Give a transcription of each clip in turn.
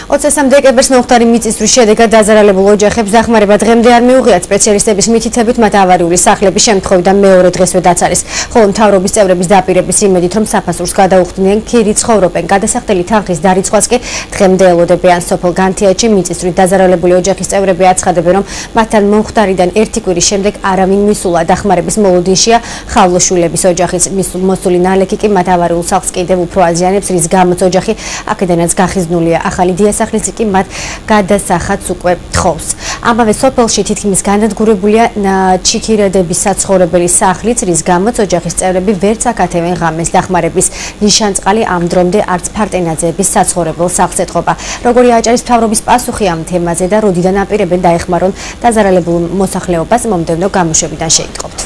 23 დეკემბერს მომხდარი მიწისძვრის შედეგად დაზარალებულ ოჯახებს დახმარება დღემდე არ მიუღიათ. სპეციალისტების მითითებით მათ ავარიული სახლების შემთხვევიდან მეორე დღესვე დაცარეს. ხოლო მთავრობის წევრების დაპირების იმედით, რომ საფასურს გადაუხდნიან, ქირი ცხოვრობენ. გადასახდელი თანხის დარიცხვას კი დღემდე ელოდებიან. სოფელ განთიაჭი მიწისძვრით დაზარალებული ოჯახის წევრები აცხადებენ, რომ მათთან მომხდარიდან ერთი კვირის შემდეგ არავინ მისულა. დახმარების მოლოდინშია ხავლოშვილების ოჯახის. მოსული ნალექი კი მათ ავარიულ სახლს კიდევ უფრო აზიანებს, რის გამოც ოჯახი აქედანაც გახიზნულია. ახალი დიასახლისი კი მათ გადასახადს უკვე თხოვს. ამავე სოფელში თითქმის განადგურებულია ჩიქირადების საცხოვრებელი სახლიც, რის გამოც ოჯახის წევრები ვერც აკათებენ ღამეს. დახმარების ნიშანწყალი ამ დრომდე არც ფარტენაძეების საცხოვრებელ სახლს ეთყობა. როგორი აჭარის მთავრობის პასუხი ამ თემაზე და როდიდან აპირებენ დაეხმარონ დაზარალებულ მოსახლეობას, მომდევნო გამოშვებიდან შეიტყობთ.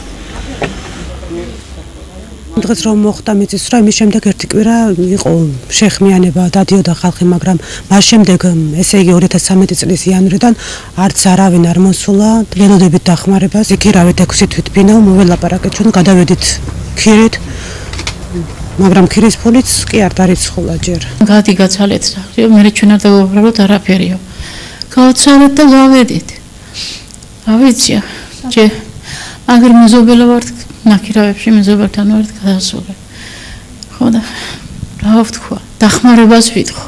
დღეს რომ მოხდა მიწისძვრა, იმის შემდეგ ერთი კვირა იყო შეხმიანება, დადიოდა ხალხი, მაგრამ მას შემდეგ, ესე იგი 2013 წლის იანვრიდან არც არავინ არ მოსულა. ველოდებით დახმარებას. იქირავით 6 თვით ფინალ მოველაპარაკეთ, ჩვენ გადავედით ქირით, მაგრამ ქირის ფულიც კი არ დარიცხულა ჯერ. გადი გაცალეთ სახლი, მე ჩვენ არ დავუბრალოთ არაფერიო. გავცალეთ და გავედით. ავიცია, ჯე მაგრამ მეზობელა ვართ ნაკირავებში მეზობელთან ვართ გადასული. ხო და რა ვთქვა, დახმარებას ვითხოვ.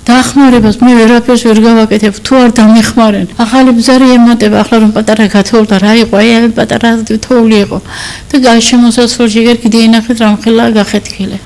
დახმარებას მე ვერაფერს ვერ გავაკეთებ, თუ არ დამეხმარენ. ახალი ბზარი ემატება, ახლა რომ პატარა გათოვდა რა იყო, აი პატარა თოვლი იყო. და შემოსასვლელში ეგერ კიდე ინახეთ რამხელა გახეთქილე.